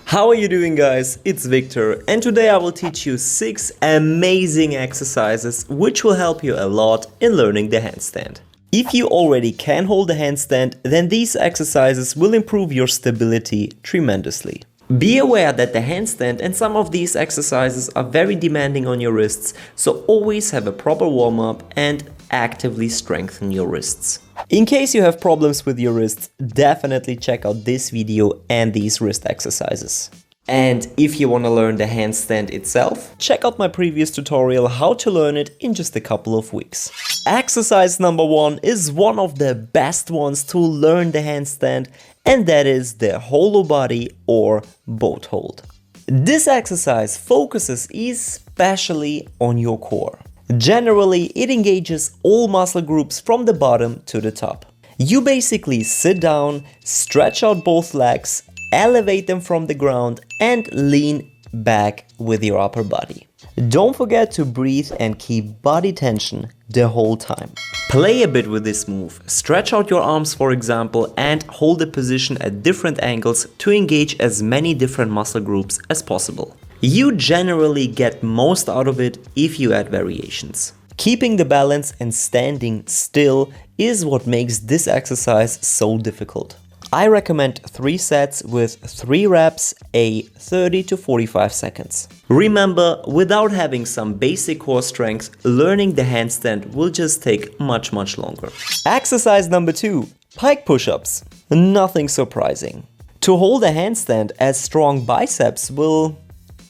How are you doing, guys? It's Victor, and today I will teach you 6 amazing exercises which will help you a lot in learning the handstand. If you already can hold a handstand, then these exercises will improve your stability tremendously. Be aware that the handstand and some of these exercises are very demanding on your wrists, so always have a proper warm-up and actively strengthen your wrists. In case you have problems with your wrists, definitely check out this video and these wrist exercises. And if you want to learn the handstand itself, check out my previous tutorial how to learn it in just a couple of weeks. Exercise number 1 is one of the best ones to learn the handstand, and that is the hollow body or boat hold. This exercise focuses especially on your core. Generally, it engages all muscle groups from the bottom to the top. You basically sit down, stretch out both legs, elevate them from the ground and lean back with your upper body. Don't forget to breathe and keep body tension the whole time. Play a bit with this move. Stretch out your arms, for example, and hold the position at different angles to engage as many different muscle groups as possible. You generally get most out of it if you add variations. Keeping the balance and standing still is what makes this exercise so difficult. I recommend 3 sets with 3 reps, a 30 to 45 seconds. Remember, without having some basic core strength, learning the handstand will just take much longer. Exercise number 2, pike push-ups. Nothing surprising. To hold a handstand, as strong biceps will,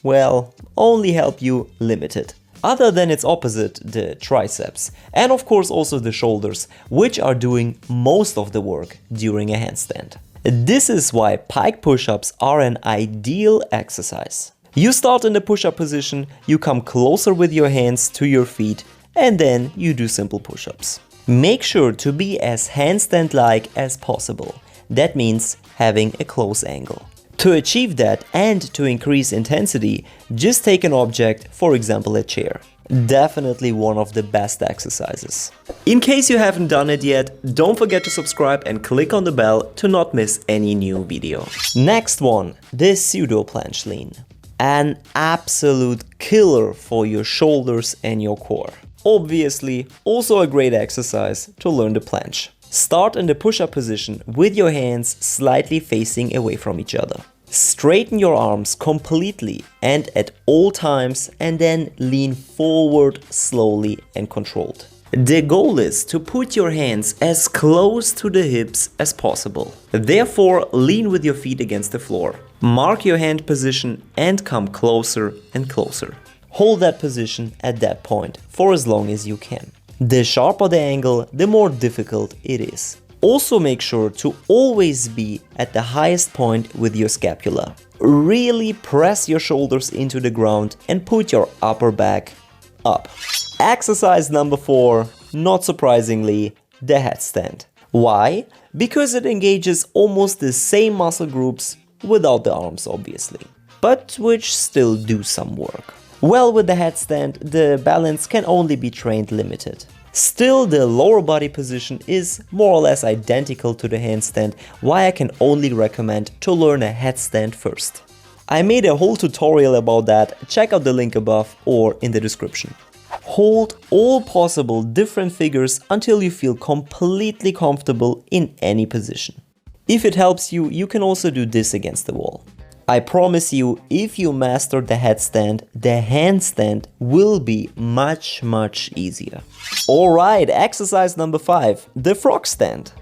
well, only help you limited. Other than its opposite, the triceps, and of course also the shoulders, which are doing most of the work during a handstand. This is why pike push-ups are an ideal exercise. You start in the push-up position, you come closer with your hands to your feet, and then you do simple push-ups. Make sure to be as handstand-like as possible. That means having a close angle. To achieve that and to increase intensity, just take an object, for example a chair. Definitely one of the best exercises. In case you haven't done it yet, don't forget to subscribe and click on the bell to not miss any new video. Next one, the pseudo planche lean. An absolute killer for your shoulders and your core. Obviously, also a great exercise to learn the planche. Start in the push-up position with your hands slightly facing away from each other. Straighten your arms completely and at all times, and then lean forward slowly and controlled. The goal is to put your hands as close to the hips as possible. Therefore, lean with your feet against the floor. Mark your hand position and come closer and closer. Hold that position at that point for as long as you can. The sharper the angle, the more difficult it is. Also make sure to always be at the highest point with your scapula. Really press your shoulders into the ground and put your upper back up. Exercise number 4, not surprisingly, the headstand. Why? Because it engages almost the same muscle groups without the arms obviously, but which still do some work. Well, with the headstand, the balance can only be trained limited. Still, the lower body position is more or less identical to the handstand, why I can only recommend to learn a headstand first. I made a whole tutorial about that, check out the link above or in the description. Hold all possible different figures until you feel completely comfortable in any position. If it helps you, you can also do this against the wall. I promise you, if you master the headstand, the handstand will be much easier. Alright, exercise number 5, the frog stand.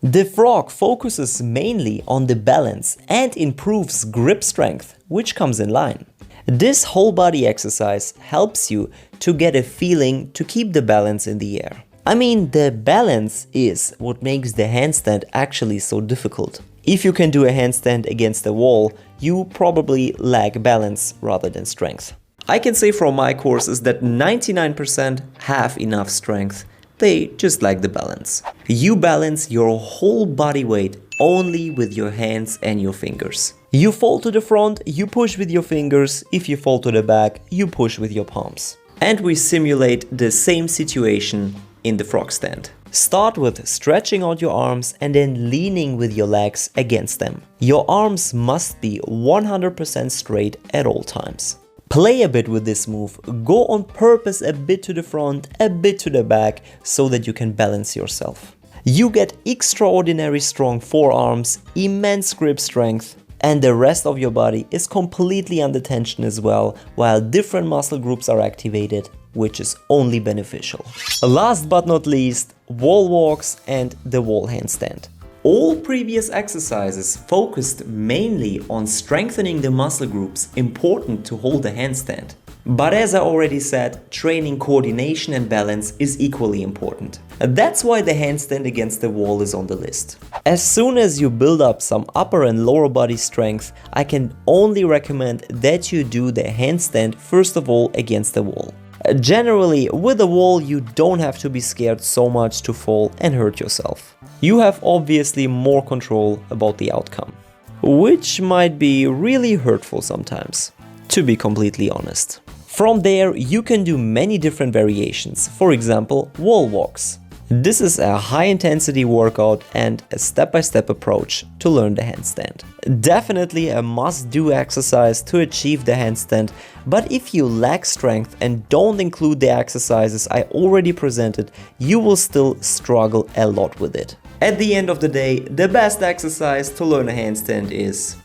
The frog focuses mainly on the balance and improves grip strength, which comes in line. This whole body exercise helps you to get a feeling to keep the balance in the air. I mean, the balance is what makes the handstand actually so difficult. If you can do a handstand against a wall, you probably lack balance rather than strength. I can say from my courses that 99% have enough strength, they just lack the balance. You balance your whole body weight only with your hands and your fingers. You fall to the front, you push with your fingers, if you fall to the back, you push with your palms. And we simulate the same situation in the frog stand. Start with stretching out your arms and then leaning with your legs against them. Your arms must be 100% straight at all times. Play a bit with this move, go on purpose a bit to the front, a bit to the back, so that you can balance yourself. You get extraordinary strong forearms, immense grip strength, and the rest of your body is completely under tension as well, while different muscle groups are activated, which is only beneficial. Last but not least, wall walks and the wall handstand. All previous exercises focused mainly on strengthening the muscle groups important to hold a handstand. But as I already said, training coordination and balance is equally important. That's why the handstand against the wall is on the list. As soon as you build up some upper and lower body strength, I can only recommend that you do the handstand first of all against the wall. Generally, with a wall you don't have to be scared so much to fall and hurt yourself. You have obviously more control about the outcome, which might be really hurtful sometimes, to be completely honest. From there, you can do many different variations, for example, wall walks. This is a high-intensity workout and a step-by-step approach to learn the handstand. Definitely a must-do exercise to achieve the handstand, but if you lack strength and don't include the exercises I already presented, you will still struggle a lot with it. At the end of the day, the best exercise to learn a handstand is,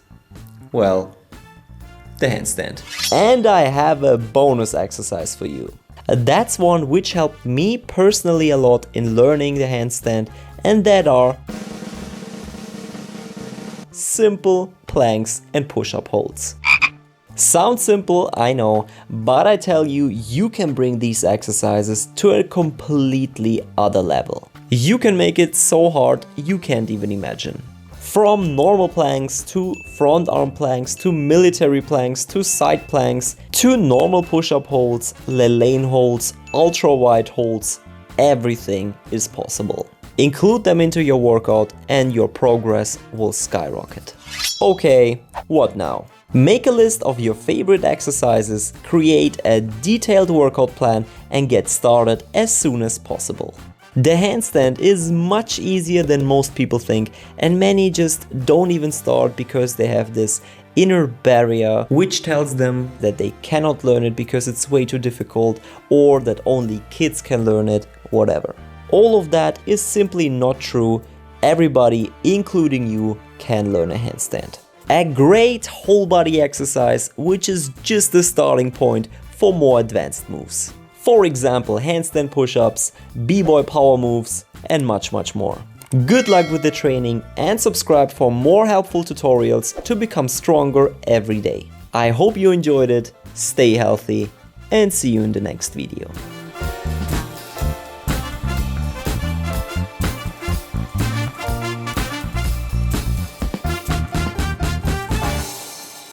well, the handstand. And I have a bonus exercise for you. That's one which helped me personally a lot in learning the handstand, and that are simple planks and push-up holds. Sounds simple, I know, but I tell you, you can bring these exercises to a completely other level. You can make it so hard you can't even imagine. From normal planks to front arm planks to military planks to side planks to normal push-up holds, Lane holds, ultra wide holds, everything is possible. Include them into your workout and your progress will skyrocket. Okay, what now? Make a list of your favorite exercises, create a detailed workout plan and get started as soon as possible. The handstand is much easier than most people think, and many just don't even start because they have this inner barrier which tells them that they cannot learn it because it's way too difficult, or that only kids can learn it, whatever. All of that is simply not true. Everybody, including you, can learn a handstand. A great whole body exercise which is just the starting point for more advanced moves. For example, handstand push-ups, b-boy power moves, and much more. Good luck with the training and subscribe for more helpful tutorials to become stronger every day. I hope you enjoyed it, stay healthy, and see you in the next video.